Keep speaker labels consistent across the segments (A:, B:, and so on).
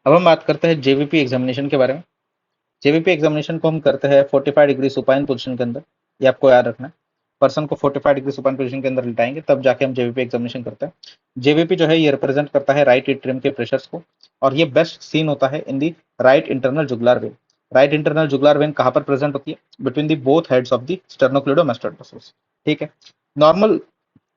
A: अब हम बात करते हैं जेवीपी एग्जामिनेशन के बारे में। जेवीपी एग्जामिनेशन को हम करते हैं 45 डिग्री सुपाइन पोजीशन के अंदर। ये आपको याद रखना है। पर्सन को 45 डिग्री सुपाइन पोजीशन के अंदर लिटाएंगे तब जाके हम जेवीपी एग्जामिनेशन करते हैं। जेवीपी जो है ये रिप्रेजेंट करता है राइट एट्रियम के प्रेशर्स को, और ये बेस्ट सीन होता है in the right internal jugular vein. Right internal jugular vein कहाँ पर प्रेजेंट होती है? Between the both heads of the sternocleidomastoid. ठीक है। नॉर्मल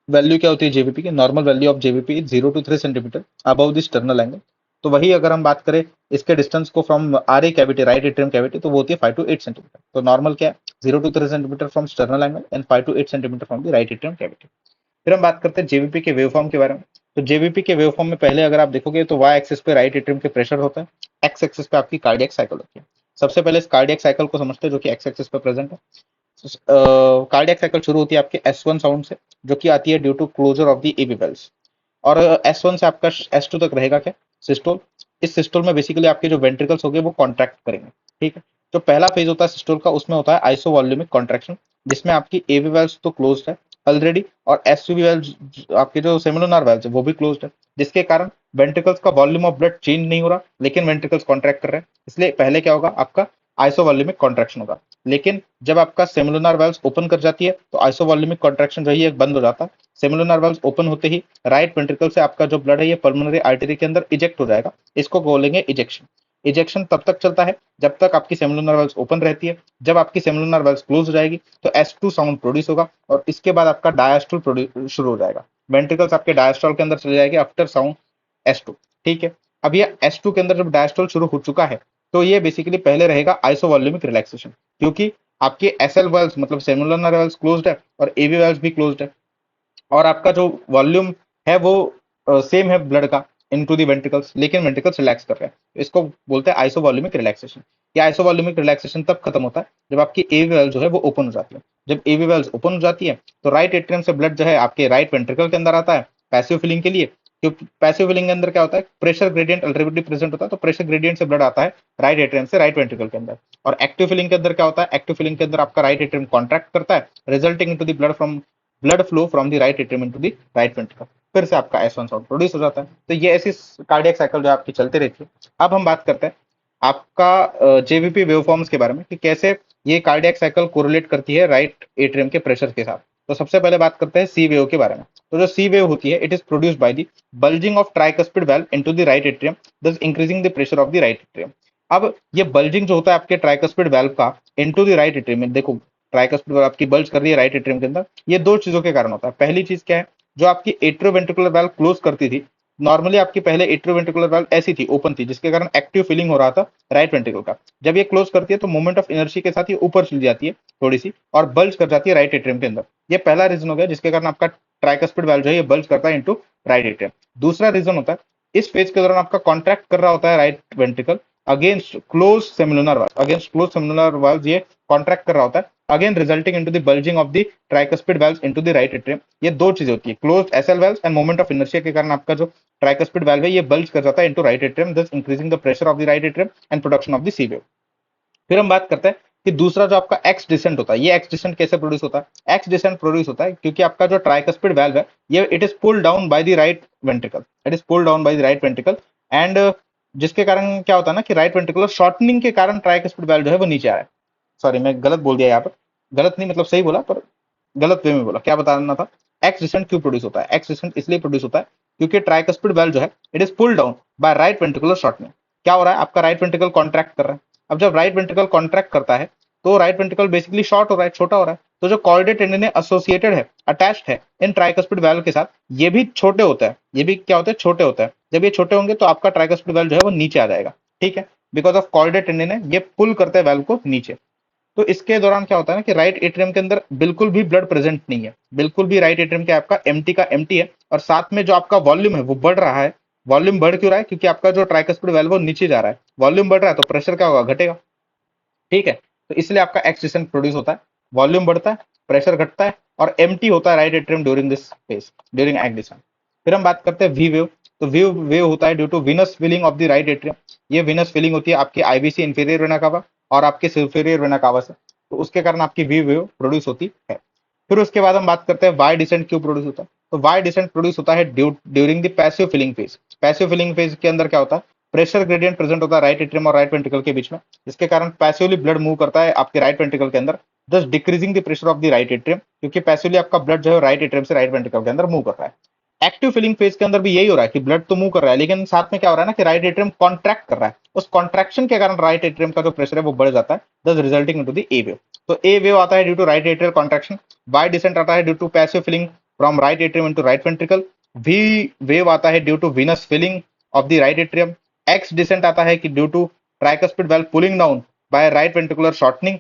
A: वैल्यू क्या होती है जेवीपी की? Normal value of JVP 0 to 3 centimetre above the sternal angle. तो वही अगर हम बात करें इसके डिस्टेंस को from R A cavity, right atrium cavity, तो वो होती है 5 to 8 सेंटीमीटर। तो नॉर्मल क्या है? 0 to 3 centimetre from sternal angle and 5 to 8 centimetre from the right atrium cavity. फिर हम बात करते हैं जेवीपी के वेव फॉर्म के बारे में। तो जेवीपी के वेव फॉर्म में पहले अगर आप देखोगे तो वाई एक्सिस पे राइट एट्रियम के प्रेशर होता है, एक्स एक्सिस पे आपकी कार्डियक साइकिल होती है। सबसे पहले इस कार्डियक साइकिल को समझते हैं जो कि एक्स एक्सिस पे प्रेजेंट है। कार्डियक साइकिल शुरू होती है आपके S1 साउंड से, जो कि आती है due to closure of the AV valves. और S1 से आपका S2 तक रहेगा क्या? सिस्टोल। इस सिस्टोल में बेसिकली आपके जो वेंट्रिकल्स होंगे वो कॉन्ट्रैक्ट करेंगे। ठीक है। जो पहला फेज होता है सिस्टोल का, उसमें होता है आइसोवॉल्यूमिक कॉन्ट्रैक्शन, जिसमें आपकी एबी वेल्स तो क्लोज्ड है ऑलरेडी, और एसयूवी वेल्स, आपके जो सेमिलुनर वेल्स है वो भी क्लोज्ड है, जिसके कारण वेंट्रिकल्स का वॉल्यूम ऑफ ब्लड चेंज नहीं हो रहा, लेकिन वेंट्रिकल्स कॉन्ट्रैक्ट कर रहे हैं। इसलिए पहले क्या होगा? आपका आइसोवॉल्यूमिक कॉन्ट्रैक्शन होगा। लेकिन जब आपका सेमिलुनर वेल्स ओपन कर जाती है तो आइसोवॉल्यूमिक कॉन्ट्रैक्शन जो है ये बंद हो जाता है। सेमिलुनर वेल्स ओपन होते ही राइट वेंट्रिकल से आपका जो ब्लड है ये पल्मोनरी आर्टरी के अंदर इजेक्ट हो जाएगा। इसको बोलेंगे इजेक्शन। इजेक्शन तब तक चलता है जब तक आपकी सेमिलुनर वेल्स ओपन रहती है। जब आपकी सेमिलुनर वेल्स क्लोज हो जाएगी तो S2 साउंड प्रोड्यूस होगा, और इसके बाद आपका डायस्टोल शुरू हो जाएगा। वेंट्रिकल्स आपके डायस्टोल के अंदर चले जाएंगे आफ्टर साउंड S2। ठीक है। अब ये S2 के अंदर जब डायस्टोल शुरू हो चुका है तो ये बेसिकली पहले रहेगा आइसोवॉल्यूमिक रिलैक्सेशन, क्योंकि आपके SL वेल्स मतलब सेमुलर वेल्स क्लोज्ड है और एवी वेल्स भी क्लोज्ड है, और आपका जो वॉल्यूम है वो सेम है ब्लड का इनटू दी वेंट्रिकल्स, लेकिन वेंट्रिकल्स रिलैक्स कर रहे हैं। इसको बोलते हैं आइसोवॉल्यूमिक रिलैक्सेशन। ये आइसोवॉल्यूमिक रिलैक्सेशन तब खत्म होता है जब आपकी एवी वेल्स जो है वो ओपन हो जाती है। जब एवी वेल्स ओपन हो जाती है तो राइट एट्रियम से ब्लड जो है आपके राइट वेंट्रिकल के अंदर आता है पैसिव फिलिंग के लिए। क्योंकि पैसिव फिलिंग के अंदर क्या होता है? प्रेशर ग्रेडियंट ऑलरेडी प्रेजेंट होता है, तो प्रेशर ग्रेडियंट से ब्लड आता है राइट एट्रियम से राइट वेंट्रिकल के अंदर। और एक्टिव फिलिंग के अंदर क्या होता है? एक्टिव फिलिंग के अंदर आपका राइट एट्रियम कॉन्ट्रैक्ट करता है, resulting into the blood flow from the right atrium into the right ventricle. फिर से आपका S1 साउंड प्रोड्यूस हो जाता है। तो ये ऐसी कार्डियक साइकिल जो आपकी चलती रहती है। अब हम बात करते हैं आपका जेवीपी वेवफॉर्म्स के बारे में कि कैसे ये कार्डियक साइकिल कोरिलेट करती है राइट एट्रियम के प्रेशर के साथ। तो सबसे पहले बात करते हैं सी वेव के बारे में। तो जो सी वेव होती है it is produced by the bulging of tricuspid valve into the right atrium, thus increasing the pressure of the right atrium. अब ये बल्जिंग जो होता है आपके ट्राइकस्पिड वेल्व का इनटू द राइट एट्रियम में, देखो ट्राइकस्पिड वेल्व आपकी बल्ज कर रही है राइट एट्रियम के अंदर, ये दो चीजों के कारण होता है। पहली चीज क्या है? जो आपकी एट्रियोवेंट्रिकुलर वेल्व क्लोज करती थी, नॉर्मली आपकी पहले एट्रियोवेंट्रिकुलर वाल्व ऐसी थी, ओपन थी, जिसके कारण एक्टिव फीलिंग हो रहा था राइट वेंट्रिकल का। जब ये क्लोज करती है तो मोमेंट ऑफ इनर्शी के साथ ये ऊपर चली जाती है थोड़ी सी और बल्ज कर जाती है राइट एट्रियम के अंदर। ये पहला रीजन हो गया जिसके कारण आपका ट्राइकस्पिड वाल्व जो है ये बल्ज करता है इनटू राइट एट्रियम। दूसरा रीजन होता है इस फेज के दौरान आपका कॉन्ट्रैक्ट कर रहा होता है right ventricle against close semilunar valve, against close semilunar valve ये कॉन्ट्रैक्ट कर रहा होता है, again resulting into the bulging of the tricuspid valves into the right atrium. ये दो चीजें होती है, closed SL valves and moment of inertia के कारण आपका जो ट्राइकस्पिड वाल्व है ये बल्ज कर जाता है into right atrium, thus increasing the pressure of the right atrium and production of the C wave. फिर हम बात करते हैं कि दूसरा जो आपका एक्स डिसेंट होता है, ये एक्स डिसेंट कैसे प्रोड्यूस होता है? एक्स डिसेंट प्रोड्यूस होता है क्योंकि आपका जो ट्राइकस्पिड वाल्व है ये it is pulled down by the right ventricle, it is pulled down by the right ventricle, and जिसके कारण क्या होता है ना कि राइट वेंट्रिकुलर शॉर्टनिंग के कारण ट्राइकस्पिड वाल्व जो है वो नीचे आ रहा है। सॉरी मैं गलत बोल दिया यहाँ पर, गलत नहीं मतलब सही बोला पर गलत वे में बोला। क्या बताना था? एक्स डिसेंट क्यों प्रोड्यूस होता है? एक्स डिसेंट इसलिए प्रोड्यूस होता है क्योंकि ट्राइकस्पिड वाल्व जो है it is pulled down by right ventricular shortening. क्या हो रहा है? आपका राइट वेंट्रिकल कॉन्ट्रैक्ट कर रहा है। अब जब राइट वेंट्रिकल कॉन्ट्रैक्ट करता है तो राइट वेंट्रिकल बेसिकली शॉर्ट हो रहा है, छोटा हो रहा है। तो जो कॉर्डेट टेंडन एसोसिएटेड है, अटैच्ड है इन ट्राइकस्पिड वाल्व के साथ, ये भी छोटे होता है, ये भी क्या होता है? छोटे होता है। जब ये छोटे होंगे तो आपका ट्राइकस्पिड वाल्व जो है वो नीचे आ जाएगा। ठीक है। बिकॉज ऑफ कॉर्डेट टेंडन है ये पुल करते हैं वाल्व को नीचे। तो इसके दौरान क्या होता है ना कि राइट एट्रियम के अंदर बिल्कुल भी ब्लड प्रेजेंट नहीं है, बिल्कुल भी राइट एट्रियम के आपका एम्प्टी का एम्प्टी है, और साथ में जो आपका वॉल्यूम है वो बढ़ रहा है। वॉल्यूम बढ़ क्यों रहा है? क्योंकि आपका जो ट्राइकस्पिड वाल्व वो नीचे जा रहा है, वॉल्यूम बढ़ रहा है तो प्रेशर क्या होगा? घटेगा। ठीक है। तो इसलिए आपका एक्सटेंशन प्रोड्यूस होता है, वॉल्यूम बढ़ता है, प्रेशर घटता है, और एम्प्टी होता है right atrium during this phase, during activation. फिर हम बात करते हैं वी वेव। तो वी वेव होता है due to venous filling of the right atrium. ये विनस फिलिंग होती है आपकी आईवीसी इंफीरियर वेना कावा और आपके सुपीरियर वेना कावा से, तो उसके कारण आपकी वी वेव प्रोड्यूस होती है। फिर उसके बाद हम बात करते हैं वाई डिसेंट क्यों प्रोड्यूस होता है। तो वाई डिसेंट प्रोड्यूस होता है during the passive filling phase. Passive filling phase के अंदर क्या होता है? प्रेशर ग्रेडियंट प्रेजेंट होता है राइट एट्रियम और राइट वेंट्रिकल के बीच में, जिसके कारण पैसिवली ब्लड मूव करता है आपके राइट वेंट्रिकल के अंदर, दस decreasing the pressure of the right atrium, क्योंकि पैसिवली आपका ब्लड जो है राइट एट्रियम से राइट वेंट्रिकल के अंदर मूव कर रहा है। एक्टिव फीलिंग फेज के अंदर भी यही हो रहा है कि ब्लड तो मूव कर रहा है, लेकिन साथ में क्या हो रहा है ना कि राइट एट्रियम कॉन्ट्रैक्ट कर रहा है, उस कॉन्ट्रैक्शन के कारण राइट एट्रियम का जो प्रेशर है वो बढ़ जाता है, thus resulting into the A wave. तो ए वेव आता है due to right atrial contraction, Y descent आता है due to passive feeling from right atrium into right ventricle, V wave आता है due to venous filling of the right atrium, X descent आता है कि due to tricuspid valve pulling down by right ventricular shortening,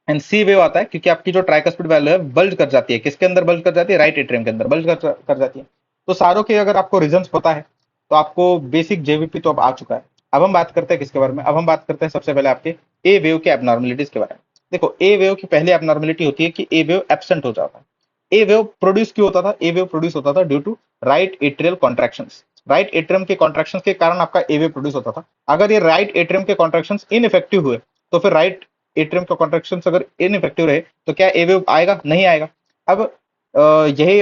A: and C wave आता है क्योंकि आपकी जो ट्राइकस्पिड वेल्व है बल्ज कर जाती है, किसके अंदर बल्ज कर जाती है, राइट एट्रियम के अंदर बल्ज कर जाती है। तो सारों के अगर आपको रीजंस पता है तो आपको बेसिक जेवीपी तो अब आ चुका है। अब हम बात करते हैं किसके बारे में, अब हम बात करते हैं सबसे पहले आपके ए वेव के एबनॉर्मलिटीज के बारे में। देखो ए वेव की पहली एबनॉर्मलिटी होती है कि ए वेव एब्सेंट हो जाता है। ए वेव प्रोड्यूस क्यों होता था, ए वेव प्रोड्यूस होता था due to right atrial contractions, right atrium के कॉन्ट्रैक्शंस के कारण आपका ए वेव प्रोड्यूस होता था। अगर ये राइट एट्रियम के कॉन्ट्रैक्शंस इनइफेक्टिव हुए तो फिर राइट एट्रियम का कॉन्ट्रैक्शन अगर इनइफेक्टिव रहे तो क्या ए वेव आएगा, नहीं आएगा। अब यही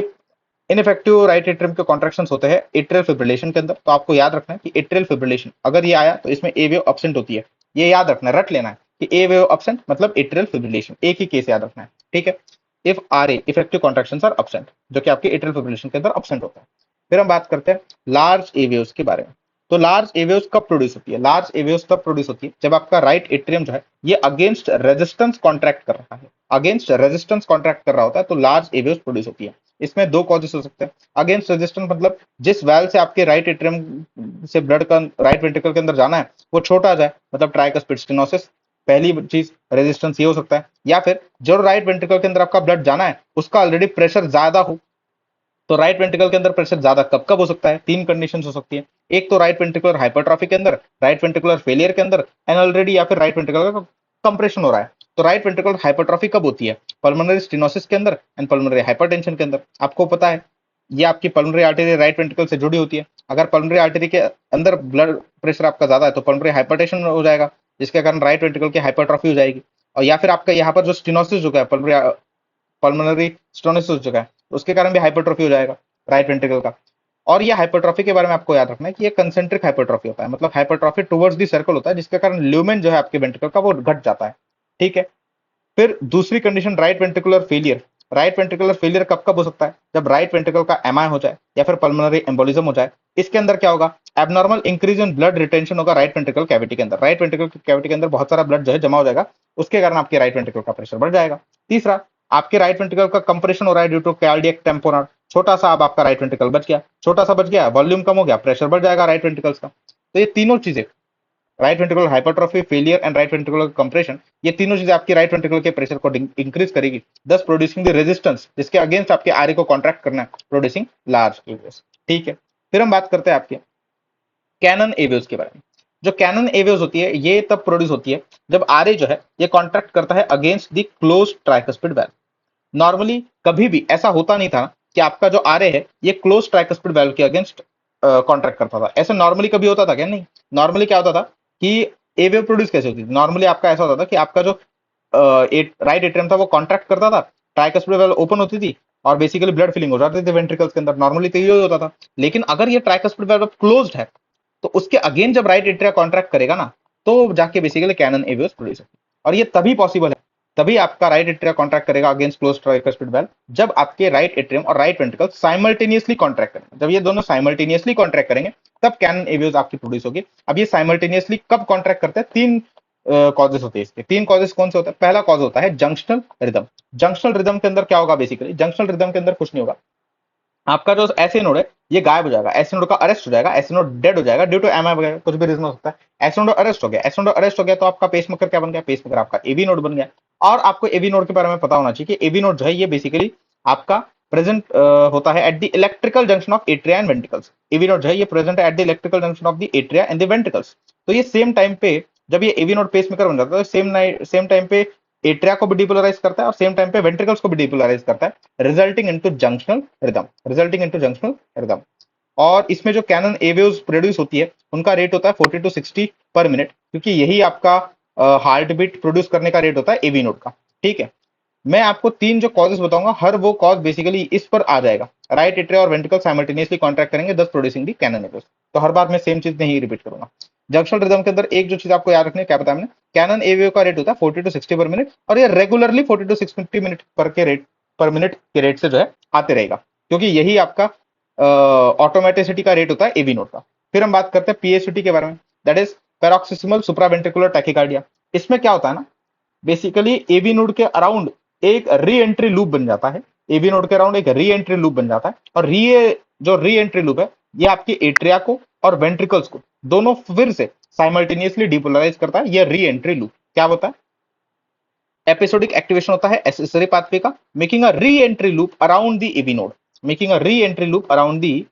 A: इनइफेक्टिव राइट एट्रियम के कॉन्ट्रैक्शंस होते हैं एट्रियल फिब्रिलेशन के अंदर। तो आपको याद रखना है कि एट्रियल फिब्रिलेशन अगर ये आया तो इसमें ए वेव एब्सेंट होती है, ये याद रखना है, रट लेना है कि ए वेव एब्सेंट मतलब एट्रियल फिब्रिलेशन, एक ही केस याद रखना है, ठीक है। If R A effective contractions are absent, जो कि आपके एट्रियल फिब्रिलेशन के अंदर एब्सेंट होता है। फिर हम बात करते हैं लार्ज ए वेव्स के बारे में। तो लार्ज ए वेव्स कब प्रोड्यूस होती है, लार्ज ए वेव्स तब प्रोड्यूस होती है जब आपका राइट एट्रियम जो है ये अगेंस्ट रेजिस्टेंस कॉन्ट्रैक्ट कर रहा है, अगेंस्ट रेजिस्टेंस कॉन्ट्रैक्ट कर रहा होता है, तो लार्ज ए वेव्स प्रोड्यूस होती है। इसमें दो कॉजेस हो सकते हैं। अगेंस्ट रेजिस्टेंस मतलब जिस वैल से आपके राइट एट्रियम से ब्लड का राइट वेंट्रिकल के अंदर जाना है वो छोटा जाए, मतलब ट्राइकस्पिड स्टेनोसिस, पहली चीज रेजिस्टेंस ये हो सकता है। या फिर जो राइट वेंट्रिकल के अंदर आपका ब्लड जाना है उसका ऑलरेडी प्रेशर ज्यादा हो, तो राइट वेंट्रिकल के अंदर प्रेशर ज्यादा कब कब हो सकता है, तीन कंडीशंस हो सकती है। एक तो राइट वेंट्रिकुलर हाइपरट्रॉफी के अंदर, राइट वेंट्रिकुलर फेलियर के अंदर, एंड ऑलरेडी या फिर राइट वेंट्रिकल का कंप्रेशन हो रहा है। तो राइट वेंट्रिकुलर हाइपरट्रॉफी कब होती है, पल्मोनरी स्टेनोसिस के अंदर एंड पल्मोनरी हाइपरटेंशन के अंदर। आपको पता है ये आपकी पल्मोनरी आर्टरी राइट वेंट्रिकल से जुड़ी होती है, अगर पल्मोनरी आर्टरी के अंदर ब्लड प्रेशर आपका ज्यादा है तो पल्मोनरी हाइपरटेंशन हो जाएगा, जिसके कारण राइट वेंट्रिकल की हाइपरट्रॉफी हो जाएगी। और या फिर आपका यहाँ पर जो स्टेनोसिस हो गया, पल्मोनरी स्टेनोसिस हो चुका है, उसके कारण भी हाइपरट्रॉफी हो जाएगा राइट वेंट्रिकल का। और ये हाइपरट्रॉफी के बारे में आपको याद रखना है कि ये कंसेंट्रिक हाइपरट्रॉफी होता है, मतलब हाइपरट्रॉफी टुवर्ड्स दी सर्कल होता है, जिसके कारण ल्यूमेन जो है आपके वेंट्रिकल का वो घट जाता है, ठीक है। फिर दूसरी condition right ventricular failure. Right ventricular failure कब कब हो सकता है, जब राइट वेंट्रिकल का एमआई हो जाए या फिर पल्मोनरी एम्बोलिज्म हो जाए। इसके अंदर क्या होगा, abnormal increase in blood retention होगा राइट वेंट्रिकल कैविटी के अंदर, राइट वेंट्रिकल कैविटी के अंदर बहुत सारा ब्लड जो है जमा हो जाएगा, उसके कारण आपके राइट वेंट्रिकल का प्रेशर बढ़ जाएगा। तीसरा, आपके राइट वेंट्रिकल का कंप्रेशन हो रहा है ड्यू टू कार्डियक टेम्पोनर, छोटा सा अब आपका राइट वेंट्रिकल बच गया, छोटा सा बच गया, वॉल्यूम कम हो गया, प्रेशर बढ़ जाएगा राइट वेंट्रिकल्स का। तो ये तीनों चीजें, right ventricular hypertrophy, failure and right ventricular compression, ये तीनों चीजें आपकी राइट वेंट्रिकल के प्रेशर को इंक्रीज करेगी, दस प्रोड्यूसिंग द रेजिस्टेंस जिसके अगेंस्ट आपके आरए को कॉन्ट्रैक्ट करना है, प्रोड्यूसिंग लार्ज एवेव्स, ठीक है। फिर हम बात करते हैं आपके कैनन एवेव्स के बारे में। जो कैनन एवेव्स होती है ये तब प्रोड्यूस होती है जब आरए जो है ये कॉन्ट्रैक्ट करता है against the close tricuspid valve. Normally कभी भी ऐसा होता नहीं था कि आपका जो आरए है ये क्लोज ट्राइकस्पिड वेल्व के अगेंस्ट कॉन्ट्रैक्ट करता था, ऐसा नॉर्मली कभी होता था क्या, नहीं। नॉर्मली क्या होता था कि ए वेव प्रोड्यूस कैसे होती थी, नॉर्मली आपका ऐसा होता था कि आपका जो राइट एट्रियम था वो कॉन्ट्रैक्ट करता था, ट्राइकस्पिड वेल्व ओपन होती थी और बेसिकली ब्लड फिलिंग हो जाती थी वेंट्रिकल्स के अंदर, नॉर्मली तो यही होता था। लेकिन अगर ये ट्राइकस्पिड वेल्व क्लोज्ड है तो उसके अगेन जब राइट एट्रिया कॉन्ट्रैक्ट करेगा ना तो जाके बेसिकली कैनन एवेव्स प्रोड्यूस होगी। और ये तभी पॉसिबल है, तभी आपका राइट एट्रिया कॉन्ट्रैक्ट करेगा अगेंस्ट क्लोज ट्राइकस्पिड वेल्व जब आपके राइट एट्रियम और राइट वेंट्रिकल साइमल्टेनियसली कॉन्ट्रैक्ट करेंगे। जब ये दोनों साइमल्टेनियसली कॉन्ट्रैक्ट करेंगे तब कैनन एवेव्स आपकी प्रोड्यूस होगी। अब ये साइमल्टेनियसली कब कॉन्ट्रैक्ट करते हैं, तीन कॉजेस होते हैं इसके। तीन कॉजेस कौन से होते हैं, पहला कॉज होता है जंक्शनल रिदम। जंक्शनल रिदम के अंदर क्या होगा, बेसिकली जंक्शनल रिदम के अंदर कुछ नहीं होगा, आपका जो ऐसे नोड है ये गायब हो जाएगा, ऐसे नोड का अरेस्ट हो जाएगा, ऐसे नोड डेड हो जाएगा ड्यू टू एमआई वगैरह कुछ भी रीजन हो सकता है। ऐसे नोड अरेस्ट हो गया, ऐसे नोड अरेस्ट हो गया तो आपका पेसमेकर क्या बन गया, पेसमेकर आपका एवी नोड बन गया। और आपको एवी नोड के बारे में पता होना चाहिए कि एवी नोड जो है ये बेसिकली आपका प्रेजेंट होता है at the electrical junction of atria and ventricles. AV node जो है ये प्रेजेंट है at the electrical junction of the atria and the ventricles. तो ये सेम टाइम पे जब ये एवी नोड पेसमेकर बन जाता है सेम टाइम पे एट्रिया को भी डिपोलराइज करता है और सेम टाइम पे वेंट्रिकल्स को भी डिपोलराइज करता है, resulting into junctional rhythm, resulting into junctional rhythm. और इसमें जो कैनन एवेव्स प्रोड्यूस होती है उनका रेट होता है 40 to 60 पर मिनट, क्योंकि यही आपका हार्ट बीट प्रोड्यूस करने का रेट होता है एवी नोड का, ठीक है। मैं आपको तीन जो कॉजेस बताऊंगा, हर वो कॉज बेसिकली इस पर आ जाएगा, राइट एट्रिया और वेंट्रिकल साइमल्टेनियसली कॉन्ट्रैक्ट करेंगे, दस प्रोड्यूसिंग दी कैनन एवियस। तो हर बार मैं सेम चीज नहीं रिपीट करूंगा। जंक्शनल रिदम के अंदर एक जो चीज आपको याद रखनी है, क्या बताया मैंने, कैनन एवियो का रेट होता है 40 to 60 पर मिनट, और ये रेगुलरली 40 to 650 मिनट पर मिनट के रेट से जो है आते रहेगा, क्योंकि यही आपका ऑटोमेटिसिटी का रेट होता है एवी नोड का। फिर हम बात करते हैं पीएसयूटी के बारे में, that is paroxysmal supraventricular tachycardia. इसमें क्या होता है ना, बेसिकली एवी नोड के अराउंड एक री एंट्री लूप बन जाता है, एवी नोड के अराउंड एक री एंट्री लूप बन जाता है, और जो री एंट्री लूप है ये आपके एट्रिया को और वेंट्रिकल्स को दोनों फिर से साइमल्टेनियसली डिपोलराइज करता है। ये री एंट्री लूप क्या होता है, एपिसोडिक एक्टिवेशन होता है एसेसरी पाथवे का, making a re entry loop around the AV node, making a re entry loop around the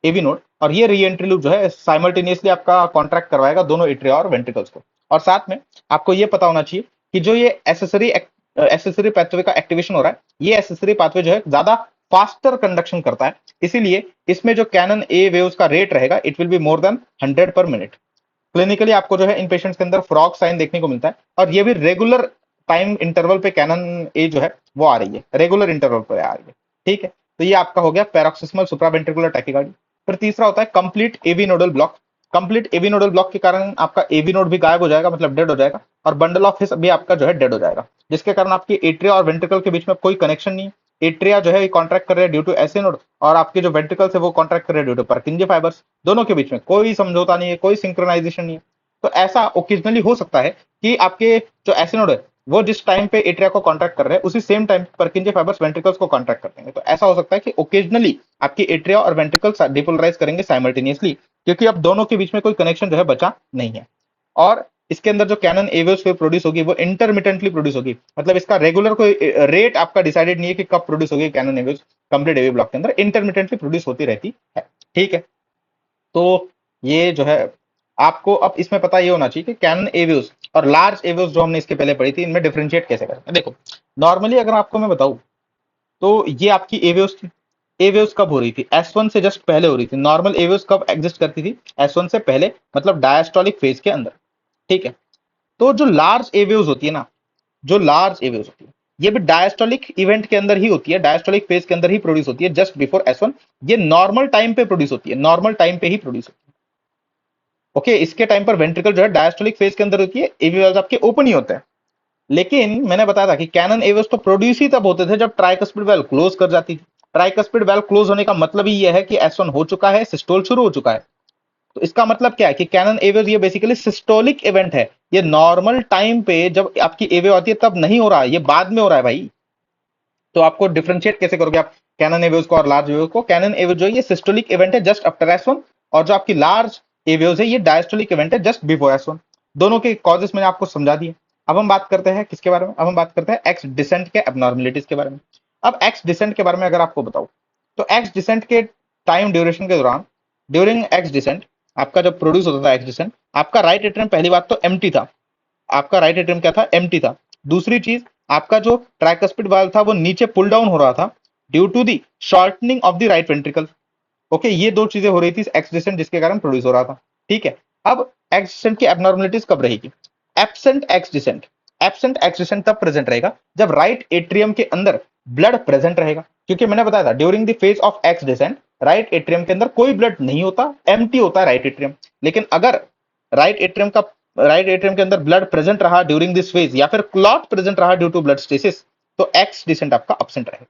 A: AV node. और ये री एंट्री लूप जो है साइमल्टेनियसली आपका कॉन्ट्रैक्ट करवाएगा दोनों एट्रिया और वेंट्रिकल्स को। और साथ में आपको ये पता होना चाहिए कि जो ये एसेसरी पाथवे का एक्टिवेशन हो रहा है, ये एसेसरी पाथवे जो है ज्यादा फास्टर कंडक्शन करता है, इसीलिए इसमें जो कैनन ए वेव्स का रेट रहेगा it will be more than 100 पर मिनट। क्लिनिकली आपको जो है इन पेशेंट्स के अंदर फ्रॉग साइन देखने को मिलता है, और ये भी रेगुलर टाइम इंटरवल पे कैनन ए जो है वो आ रही है, रेगुलर इंटरवल पे आ रही है। ठीक है, तो ये आपका हो गया पैरोक्सिस्मल सुप्रावेंट्रिकुलर टैकिकार्डी। फिर तीसरा होता है complete AV nodal block. Complete AV nodal block के कारण आपका एवी नोड भी गायब हो जाएगा, मतलब डेड हो जाएगा, और बंडल ऑफ हिस भी आपका जो है डेड हो जाएगा, जिसके कारण आपकी एट्रिया और वेंट्रिकल के बीच में कोई कनेक्शन नहीं है। एट्रिया जो है कॉन्ट्रैक्ट कर रहे हैं ड्यू टू एसी नोड, और आपके जो वेंट्रिकल्स है वो कॉन्ट्रैक्ट कर रहे हैं ड्यू टू परकिंजे फाइबर्स, दोनों के बीच में कोई समझौता नहीं है, कोई सिंक्रोनाइजेशन नहीं है। तो ऐसा ओकेजनली हो सकता है कि आपके जो एसी नोड है वो जिस टाइम पे एट्रिया को कॉन्ट्रैक्ट कर रहे हैं उसी सेम टाइम परकिंजे फाइबर्स वेंट्रिकल्स को कॉन्ट्रैक्ट कर देंगे। तो ऐसा हो सकता है कि ओकेजनली आपकी एट्रिया और वेंट्रिकल्स डिपोलराइज करेंगे साइमल्टेनियसली, क्योंकि अब दोनों के बीच में कोई कनेक्शन जो है बचा नहीं है। और इसके अंदर जो कैनन एवेव्स फिर प्रोड्यूस होगी वो इंटरमिटेंटली प्रोड्यूस होगी, मतलब इसका रेगुलर कोई रेट आपका डिसाइडेड नहीं है कि कब प्रोड्यूस होगी कैनन एवेव्स, कंप्लीट एवी ब्लॉक के अंदर इंटरमिटेंटली प्रोड्यूस होती रहती है। ठीक है, तो ये जो है आपको अब इसमें पता ये होना चाहिए कि कैनन एवेव्स और लार्ज एवेव्स जो हमने इसके पहले पढ़ी थी इनमें डिफरेंशिएट कैसे करें। देखो, नॉर्मली अगर आपको मैं बताऊं तो ये आपकी एवेव्स थी, एवेव्स कब हो रही थी, S1 से जस्ट पहले हो रही थी। नॉर्मल एवेव्स कब एग्जिस्ट करती थी, S1 से पहले, मतलब डायस्टोलिक फेज के अंदर। ठीक है, तो जो लार्ज एवेव्स होती है ना, जो लार्ज एवेव्स होती है ये भी डायस्टोलिक इवेंट के अंदर ही होती है, डायस्टोलिक फेज के अंदर ही प्रोड्यूस होती है, जस्ट बिफोर S1। ये नॉर्मल टाइम पे प्रोड्यूस होती है, नॉर्मल टाइम पे ही प्रोड्यूस होती है। ओके, इसके टाइम पर वेंट्रिकल जो है डायस्टोलिक फेज के अंदर होती है, एवी वाल्व आपके ओपन ही होते हैं। लेकिन मैंने बताया था कि कैनन एवेव्स तो प्रोड्यूस ही तब होते थे जब ट्राइकस्पिड वाल्व क्लोज कर जाती थी। ट्राइकस्पिड वाल्व क्लोज होने का मतलब ही यह है कि S1 हो चुका है, सिस्टोल शुरू हो चुका है। तो इसका मतलब क्या है कि कैनन एवेव ये बेसिकली सिस्टोलिक इवेंट है, ये नॉर्मल टाइम पे जब आपकी एवेव आती है तब नहीं हो रहा है, ये बाद में हो रहा है भाई। तो आपको डिफरेंशिएट कैसे करोगे आप कैनन एवेव्स को और लार्ज एवेव्स को, कैनन एवेव जो है ये सिस्टोलिक इवेंट है जस्ट आफ्टर S1, और जो आपकी लार्ज एवेव्स है ये डायस्टोलिक इवेंट है जस्ट बिफोर S1। दोनों के कॉजेस मैंने आपको समझा दिए। अब हम बात करते हैं किसके बारे में, अब हम बात करते हैं एक्स डिसेंट के एबनॉर्मलिटीज के बारे में। अब एक्स डिसेंट के बारे में अगर आपको बताऊं तो एक्स डिसेंट के टाइम ड्यूरेशन के दौरान, ड्यूरिंग एक्स डिसेंट आपका जब प्रोड्यूस होता था एक्स डिसेंट, आपका राइट एट्रियम पहली बात तो एम्प्टी था, आपका राइट एट्रियम क्या था, एम्प्टी था। दूसरी चीज, आपका जो ट्राइकस्पिड वाल्व था वो नीचे पुल डाउन हो रहा था due to the shortening of the right ventricle. Okay, ये दो चीजें हो रही थी एक्स डिसेंट जिसके कारण प्रोड्यूस हो रहा था। ठीक है, अब एक्स डिसेंट की एबनॉर्मलिटीज कब रहेगी, absent X descent. Absent X descent तब प्रेजेंट रहेगा जब राइट एट्रियम के अंदर ब्लड प्रेजेंट रहेगा, क्योंकि मैंने बताया था during the phase of X descent right atrium के अंदर कोई ब्लड नहीं होता, एम्प्टी होता है राइट एट्रियम। लेकिन अगर राइट एट्रियम के अंदर ब्लड प्रेजेंट रहा ड्यूरिंग दिस फेज, या फिर क्लॉट प्रेजेंट रहा ड्यू टू ब्लड स्टेसिस, तो एक्स डिसेंट आपका अब्सेंट रहेगा।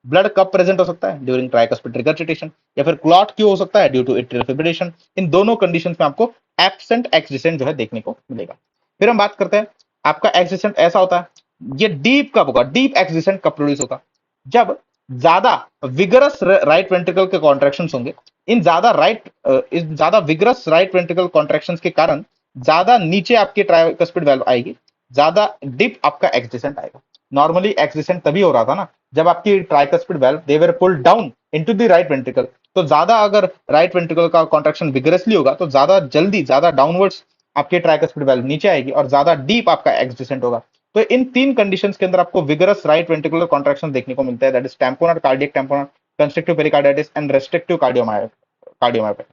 A: ब्लड कब प्रेजेंट हो सकता है, ड्यूरिंग ट्राइकस्पिड रिगर्जिटेशन, या फिर क्लॉट क्यों हो सकता है, ड्यू टू एट्रियल फिब्रिलेशन। इन दोनों कंडीशंस में आपको एब्सेंट एक्स डिसेंट जो है देखने को मिलेगा। फिर हम बात करते हैं आपका एक्स डिसेंट ऐसा होता है, ये डीप कब होगा, डीप एक्स डिसेंट कब प्रोड्यूस होगा, जब ज्यादा विगरस राइट वेंट्रिकल के कॉन्ट्रैक्शंस होंगे। इन ज्यादा विगरस राइट वेंट्रिकल कॉन्ट्रैक्शंस के कारण ज्यादा नीचे आपकी ट्राइकस्पिड वाल्व आएगी, ज्यादा डीप आपका एक्स डिसेंट आएगा। नॉर्मली एक्स डिसेंट तभी हो रहा था ना जब आपकी tricuspid valve they were pulled down into the right ventricle. तो ज्यादा अगर राइट वेंट्रिकल का कॉन्ट्रैक्शन विगरसली होगा तो ज्यादा जल्दी, ज्यादा डाउनवर्ड्स आपके ट्राइकस्पिड वाल्व नीचे आएगी और ज्यादा डीप आपका एक्स डिसेंट होगा। तो इन तीन कंडीशंस के अंदर आपको विगरस राइट वेंट्रिकुलर कॉन्ट्रैक्शन देखने को मिलता है, that is tamponade, cardiac tamponade, constrictive pericarditis and restrictive cardiomyopathy.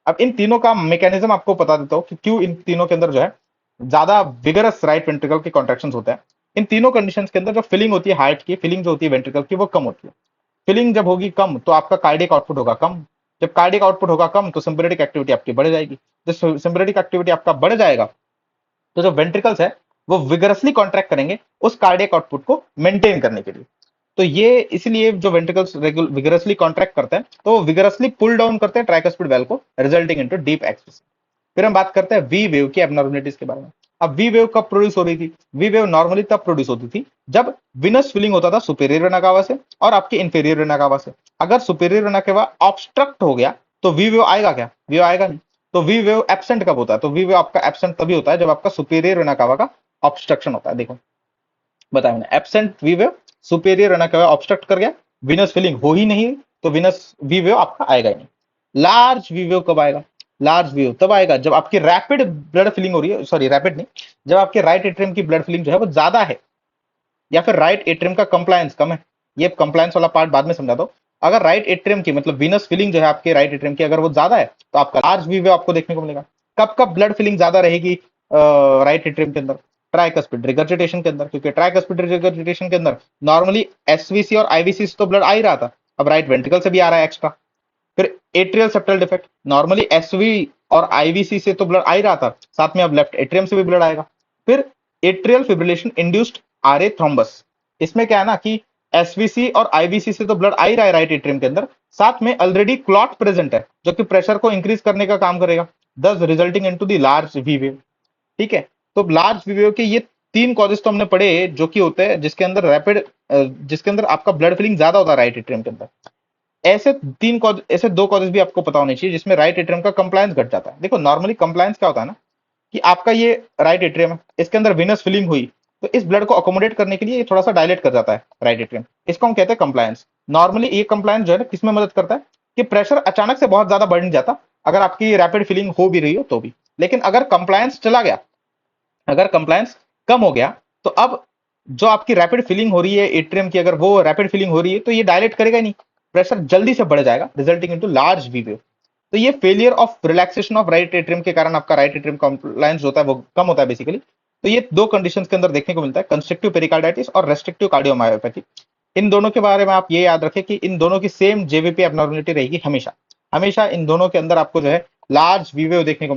A: अब इन तीनों का मैकेनिज्म आपको बता देता हूं कि क्यों इन तीनों के अंदर जो है ज्यादा विगरस राइट वेंट्रिकल के कॉन्ट्रैक्शंस होते हैं। इन तीनों कंडीशंस के अंदर जो फिलिंग होती है हार्ट की, फिलिंग जो होती है वेंट्रिकल की, वो कम होती है। फिलिंग जब होगी कम तो आपका कार्डियक आउटपुट होगा कम। जब कार्डियक आउटपुट होगा कम तो सिम्पैथेटिक एक्टिविटी आपकी बढ़ जाएगी। जब सिम्पैथेटिक एक्टिविटी आपका बढ़ जाएगा तो जो वेंट्रिकल्स है वो विगरसली कॉन्ट्रैक्ट करेंगे उस कार्डियक आउटपुट को मेंटेन करने के लिए। तो ये इसलिए जो वेंट्रिकल्स विगरसली कॉन्ट्रैक्ट करते हैं तो विगरसली पुल डाउन करते हैं ट्राइकस्पिड वेल को, रिजल्टिंग इनटू डीप एक्सप्रेशन। फिर हम बात करते हैं वी वेव की एबनॉर्मलिटीज के बारे में। अब वी वेव कब प्रोड्यूस हो रही थी? वी वेव नॉर्मली तब प्रोड्यूस होती थी जब विनस फिलिंग होता था सुपेरियर वेना कावा से और आपके इंफेरियर वेना कावा से। अगर सुपेरियर वेना कावा ऑब्स्ट्रक्ट हो गया तो वी वेव आएगा क्या? वी आएगा नहीं। तो वी वेव एब्सेंट कब होता है? तो वी वेव आपका एब्सेंट तभी होता है जब आपका सुपेरियर वेना कावा का ऑब्स्ट्रक्शन होता है। देखो बताया मैंने, absent V wave, superior vena cava obstruct कर गया, विनस फिलिंग हो ही नहीं तो विनस वी वेव आपका आएगा ही नहीं। लार्ज वी वेव कब आएगा? लार्ज वेव तब आएगा जब आपकी रैपिड ब्लड फिलिंग हो रही है, सॉरी रैपिड नहीं, जब आपके राइट एट्रियम की ब्लड फिलिंग जो है वो ज्यादा है या फिर राइट एट्रियम का कंप्लायंस कम है। ये कंप्लायंस वाला पार्ट बाद में समझा दो। अगर राइट एट्रियम की मतलब वीनस फिलिंग जो है आपके राइट एट्रियम की अगर वो ज्यादा है तो आपका लार्ज वी वेव आपको देखने को मिलेगा। कब कब ब्लड फिलिंग ज्यादा रहेगी राइट एट्रियम के अंदर? ट्राइकस्पिड रिगर्जिटेशन के अंदर, क्योंकि ट्राइकस्पिड रिगर्जिटेशन के अंदर नॉर्मली एसवीसी और आईवीसी से तो ब्लड आ ही रहा था, अब राइट वेंट्रिकल से भी आ रहा है एक्स्ट्रा। फिर atrial septal defect, normally SV और आईवीसी से तो ब्लड आ ही रहा था, साथ में अब लेफ्ट एट्रियम से भी ब्लड आएगा। फिर atrial fibrillation induced RA thrombus, इसमें क्या है ना कि एसवीसी और आईवीसी से तो ब्लड आ ही रहा है राइट एट्रियम के अंदर, साथ में ऑलरेडी क्लॉट प्रेजेंट है जो कि प्रेशर को इंक्रीज करने का काम करेगा, thus resulting into the large V wave. ठीक है, तो लार्ज वी वेव के ये तीन कॉजेस तो हमने पढ़े जो कि होते हैं जिसके अंदर रैपिड, जिसके अंदर आपका ब्लड फिलिंग ज्यादा होता है राइट एट्रियम के अंदर। ऐसे तीन कॉज, ऐसे दो कॉजेस भी आपको पता होने चाहिए जिसमें राइट एट्रियम का कंप्लायंस घट जाता है। देखो नॉर्मली कंप्लायंस क्या होता है ना कि आपका ये राइट एट्रियम है, इसके अंदर विनस फिलिंग हुई तो इस ब्लड को अकोमोडेट करने के लिए ये थोड़ा सा डायलेट कर जाता है राइट एट्रियम, इसको हम कहते हैं कंप्लायंस। नॉर्मली ये कंप्लायंस जो है ना किसमें मदद करता है कि प्रेशर अचानक से बहुत ज्यादा बढ़ नहीं जाता अगर आपकी रैपिड फिलिंग हो भी रही हो तो भी। लेकिन अगर कंप्लायंस चला गया, अगर कंप्लायंस कम हो गया तो अब जो आपकी रैपिड फिलिंग हो रही है एट्रियम की, अगर वो रैपिड फिलिंग हो रही है तो ये डायलेट करेगा ही नहीं, प्रेशर जल्दी से बढ़ जाएगा resulting into large V wave. तो ये failure of relaxation of right atrium के कारण आपका राइट एट्रियम कंप्लायंस होता है वो कम होता है बेसिकली। तो ये दो कंडीशंस के अंदर देखने को मिलता है, कंस्ट्रक्टिव पेरिकार्डाइटिस और रेस्ट्रिक्टिव कार्डियोमायोपैथी। इन दोनों के बारे में आप ये याद रखें कि इन दोनों की सेम जेवीपी एबनॉर्मलिटी रहेगी हमेशा। हमेशा इन दोनों के अंदर आपको जो है लार्ज वी वेव देखने को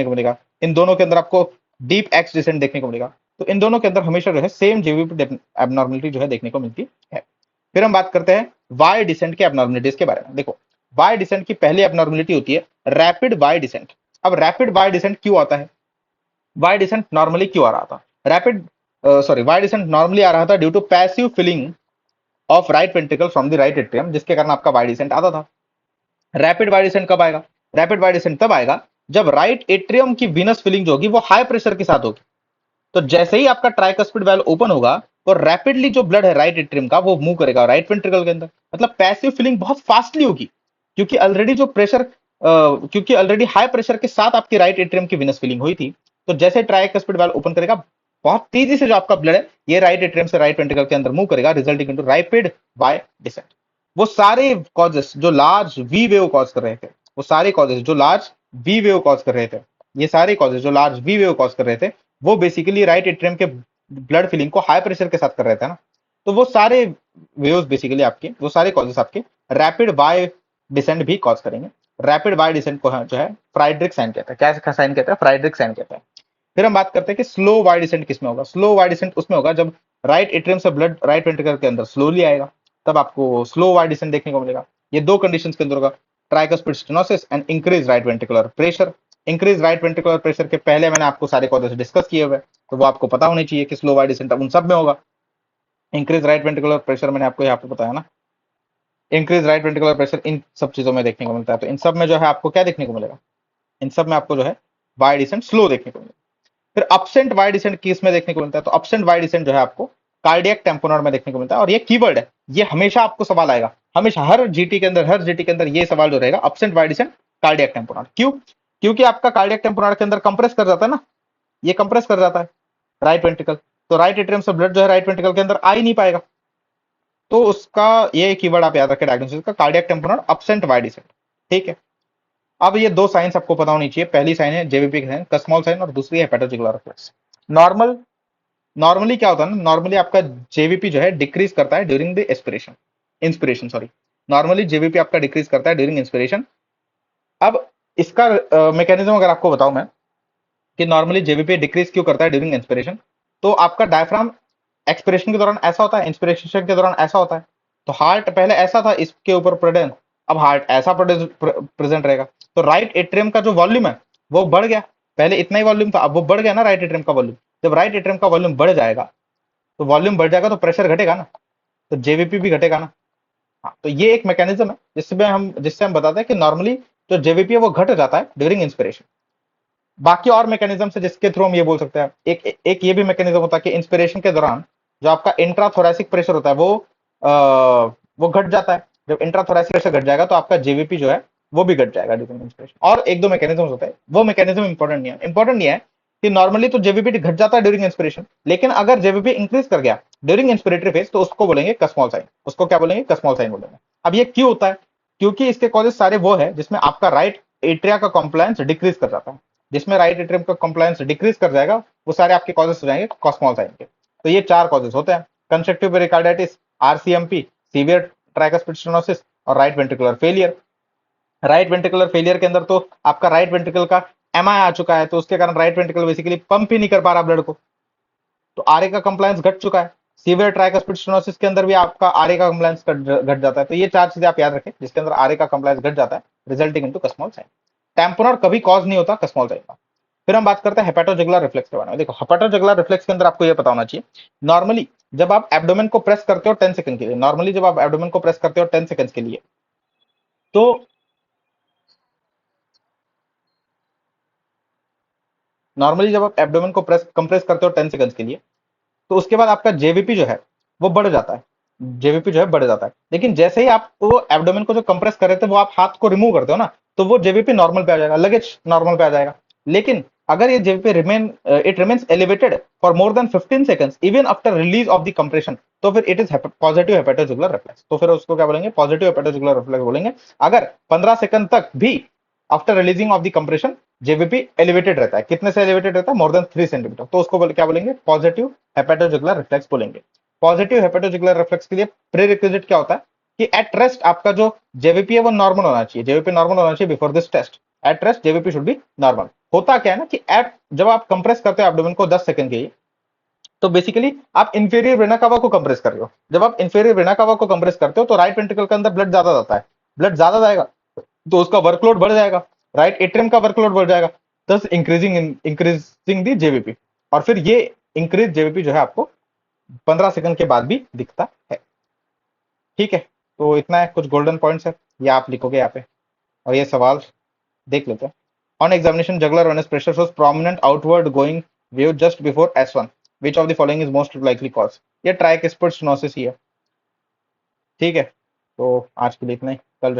A: मिलेगा। इन दोनों के अंदर आपको डीप एक्स डिसेंट देखने को मिलेगा। तो इन दोनों के अंदर हमेशा जो है सेम जेवीपी एबनॉर्मलिटी जो है देखने को मिलती है। फिर हम बात करते हैं वाई डिसेंट के एबनॉर्मलिटीज के बारे में। देखो वाई डिसेंट की पहली एबनॉर्मलिटी होती है रैपिड वाई डिसेंट। अब रैपिड वाई डिसेंट क्यों आता है? वाई डिसेंट नॉर्मली क्यों आ रहा था? Rapid sorry Y descent normally आ रहा था due to passive filling of right ventricle from the right atrium, जिसके कारण आपका वाई डिसेंट आता था। रैपिड वाई डिसेंट कब आएगा? रैपिड वाई डिसेंट तब आएगा जब राइट एट्रियम की विनस फिलिंग जो होगी वो हाई प्रेशर के साथ होगी। तो जैसे ही आपका ट्राइकस्पिड वाल्व ओपन होगा तो रैपिडली जो ब्लड है राइट एट्रियम का वो मूव करेगा राइट वेंट्रिकल के अंदर, मतलब पैसिव फिलिंग बहुत फास्टली होगी क्योंकि ऑलरेडी जो प्रेशर क्योंकि ऑलरेडी हाई प्रेशर के साथ आपकी राइट एट्रियम की विनस फिलिंग हुई थी। तो जैसे ट्राइकस्पिड वाल्व ओपन करेगा बहुत तेजी से जो आपका ब्लड है ये राइट एट्रियम से राइट वेंट्रिकल के अंदर मूव करेगा resulting into rapid Y descent. वो सारे कॉजेस जो लार्ज वी वेव कॉज कर रहे थे, वो सारे कॉजेस जो लार्ज वी वेव कॉज कर रहे थे, ये सारे कॉजेस जो लार्ज वी वेव कॉज कर रहे थे वो बेसिकली राइट एट्रियम के ब्लड फिलिंग को हाई प्रेशर के साथ कर रहे थे ना। तो वो सारे वेव्स बेसिकली आपके, वो सारे कॉजेस आपके रैपिड वाई डिसेंट भी कॉज करेंगे। रैपिड वाई डिसेंट को जो है फ्राइड्रिक साइन कहते हैं। क्या साइन कहते हैं? फ्राइड्रिक साइन कहते हैं। फिर हम बात करते हैं कि स्लो वाई डिसेंट किसमें होगा। स्लो वाई डिसेंट उसमें होगा जब राइट एट्रियम से ब्लड राइट वेंट्रिकल के अंदर स्लोली आएगा, तब आपको स्लो वाई डिसेंट देखने को मिलेगा। ये दो कंडीशंस के अंदर होगा, tricuspid stenosis and increase right ventricular pressure. Increase right ventricular pressure के पहले मैंने आपको सारे कॉजेस डिस्कस किए हुए, तो वो आपको पता होनी चाहिए कि स्लो वाई डिसेंट उन सब में होगा। इंक्रीज राइट वेंट्रिकुलर प्रेशर मैंने आपको यहाँ पे बताया ना, increase right ventricular pressure in सब चीजों में देखने को मिलता है। तो इन सब में जो है आपको क्या देखने को मिलेगा? इन सब में आपको जो है वाई डिसेंट स्लो देखने को मिलेगा। फिर अपसेंट वाई डिसेंट किस में देखने को मिलता है? तो अपसेंट वाई डिसेंट जो है आपको कार्डियक टेम्पोनॉड में देखने को मिलता है। और ये कीवर्ड है, ये हमेशा आपको सवाल आएगा, हमेशा हर जीटी के अंदर, हर जीटी के अंदर ये सवाल जो रहेगा अपसेंट वाई डिसेंट कार्डियक टेम्पोनॉड। क्यों? क्योंकि आपका कार्डियक टेम्पोनॉड के अंदर कंप्रेस कर जाता है ना, ये कंप्रेस कर जाता है राइट वेंट्रिकल, तो राइट एट्रियम से ब्लड जो है राइट वेंट्रिकल के अंदर आ ही नहीं पाएगा। तो उसका ये कीवर्ड आप याद रखें डायग्नोसिस का, कार्डियक टेम्पोनॉड अपसेंट वाई डिसेंट। ठीक है, अब ये दो साइंस आपको पता होनी चाहिए, पहली साइन है जेवीपी साइन का स्मॉल साइन और दूसरी है हेपेटोजिगुलर रिफ्लेक्स। नॉर्मल नॉर्मली क्या होता है ना, नॉर्मली आपका जेवीपी जो है डिक्रीज करता है during the aspiration, inspiration sorry. Normally JVP आपका डिक्रीज करता है ड्यूरिंग इंस्पिरेशन। अब इसका मैकेनिज्म अगर आपको बताऊं मैं कि नॉर्मली जेवीपी डिक्रीज क्यों करता है ड्यूरिंग इंस्पिरेशन, तो आपका डायफ्राम एक्सपिरेशन के दौरान ऐसा होता है, इंस्पिरेशन के दौरान ऐसा होता है। तो हार्ट पहले ऐसा था, इसके ऊपर प्रेजेंट, अब हार्ट ऐसा प्रेजेंट रहेगा। तो राइट एट्रियम का जो वॉल्यूम है वो बढ़ गया, पहले इतना ही वॉल्यूम था, अब वो बढ़ गया ना राइट एट्रियम का वॉल्यूम। जब राइट एट्रियम का वॉल्यूम बढ़ जाएगा, तो वॉल्यूम बढ़ जाएगा तो प्रेशर घटेगा ना, तो जेवीपी भी घटेगा ना। हाँ, तो ये एक मैकेनिज्म है जिससे हम बताते हैं कि नॉर्मली जो जेवीपी है वो घट जाता है ड्यूरिंग इंस्पिरेशन। बाकी और मैकेनिज्म है जिसके थ्रू हम ये बोल सकते हैं, एक ये भी मैकेनिज्म होता है कि इंस्पिरेशन के दौरान जो आपका इंट्राथोरेसिक प्रेशर होता है वो घट जाता है। जब इंट्राथोरेसिक प्रेशर घट जाएगा तो आपका जेवीपी जो है वो भी घट जाएगा ड्यूरिंग इंस्पिरेशन। और एक दो मैकेनिज्म होते हैं, वो मैकेनिज्म इंपॉर्टेंट नहीं है कि नॉर्मली तो जेवीपी घट जाता है ड्यूरिंग इंस्पिरेशन, लेकिन अगर जेवीपी इंक्रीज कर गया ड्यूरिंग इंस्पिरेटरी फेज तो उसको बोलेंगे कस्मॉल साइन। उसको क्या बोलेंगे? कस्मॉल साइन बोलेंगे। अब ये क्यों होता है? क्योंकि इसके कॉजेज सारे वो है जिसमें आपका राइट एट्रिया का कॉम्प्लायंस डिक्रीज कर जाता है। जिसमें राइट एट्रियम का कंप्लायंस डिक्रीज कर जाएगा वो सारे आपके कॉजेस हो जाएंगे कॉस्मॉल साइन के। तो ये चार कॉजेस होते हैं: constrictive pericarditis, RCMP, severe tricuspid stenosis और right ventricular failure. Right ventricular failure के अंदर तो आपका राइट वेंट्रिकल का एमआई आ चुका है, तो उसके कारण राइट वेंट्रिकल बेसिकली पंप ही नहीं कर पा रहा ब्लड को, तो आरए का कंप्लायंस घट चुका है। सीवियर ट्राइकस्पिड स्टेनोसिस के अंदर भी आपका आरए का कंप्लायंस घट जाता है। तो ये चार चीजें आप याद रखें जिसके अंदर आरए का कंप्लायंस घट जाता है, रिजल्टिंग इनटू कस्मॉल साइन। टेम्पोरल कभी कॉज नहीं होता कस्मॉल साइन का। फिर हम बात करते हैं हेपेटोजुगुलर रिफ्लेक्स के बारे में। देखो, हेपेटोजुगुलर रिफ्लेक्स के अंदर आपको ये पता होना चाहिए, नॉर्मली जब आप एब्डोमेन को प्रेस करते हो 10 सेकंड के लिए, नॉर्मली जब आप एब्डोमेन को प्रेस करते हो 10 सेकंड के लिए, तो नॉर्मली जब आप एब्डोमेन को प्रेस कंप्रेस करते हो 10 सेकंड के लिए, तो उसके बाद आपका जेवीपी जो है वो बढ़ जाता है। जेवीपी जो है बढ़ जाता है, लेकिन जैसे ही आप वो एब्डोमेन को जो कंप्रेस कर रहे थे वो आप हाथ को रिमूव करते हो ना, तो वो जेवीपी नॉर्मल पे आ जाएगा, लगेज नॉर्मल पे आ जाएगा। लेकिन अगर ये JVP remains elevated for more than 15 seconds even after release of the compression, तो फिर इट इज पॉजिटिव हेपेटोजुगुलर रिफ्लेक्स। तो फिर उसको क्या बोलेंगे? पॉजिटिव हेपेटोजुगुलर रिफ्लेक्स बोलेंगे। अगर 15 सेकंड तक भी after releasing of the compression JVP elevated रहता है, कितने से एलिवेटेड रहता है? मोर देन 3 सेंटीमीटर, तो उसको क्या बोलेंगे? पॉजिटिव हेपेटोजुगुलर रिफ्लेक्स बोलेंगे। पॉजिटिव हेपेटोजुगुलर रिफ्लेक्स के लिए प्रीरिक्विजिट क्या होता है कि एट रेस्ट आपका जो जेवीपी है वो नॉर्मल होना चाहिए, जेवीपी नॉर्मल होना चाहिए before this test. At rest JVP should be normal. होता क्या है ना कि एट जब आप कंप्रेस करते हो एब्डोमेन को 10 सेकंड के लिए, तो बेसिकली आप इंफीरियर वेना कावा को कंप्रेस कर रहे हो। जब आप इंफीरियर वेना कावा को कंप्रेस करते हो तो राइट वेंट्रिकल के अंदर ब्लड ज्यादा जाता है, ब्लड ज्यादा जाएगा तो उसका वर्कलोड बढ़ जाएगा, राइट एट्रियम का वर्कलोड बढ़ जाएगा, दस इंक्रीजिंग दी जेवीपी। और फिर ये इंक्रीज जेवीपी जो है आपको 15 सेकंड के बाद भी दिखता है। ठीक है, तो इतना है, कुछ गोल्डन पॉइंट्स है ये आप लिखोगे यहाँ पे, और ये सवाल देख लेते हैं। On examination jugular venous pressure shows prominent outward going wave just before S1, which of the following is most likely cause? ये ट्राइकस्पिड स्टेनोसिस ही है। ठीक है, तो आज के लिए इतना ही, कल जो है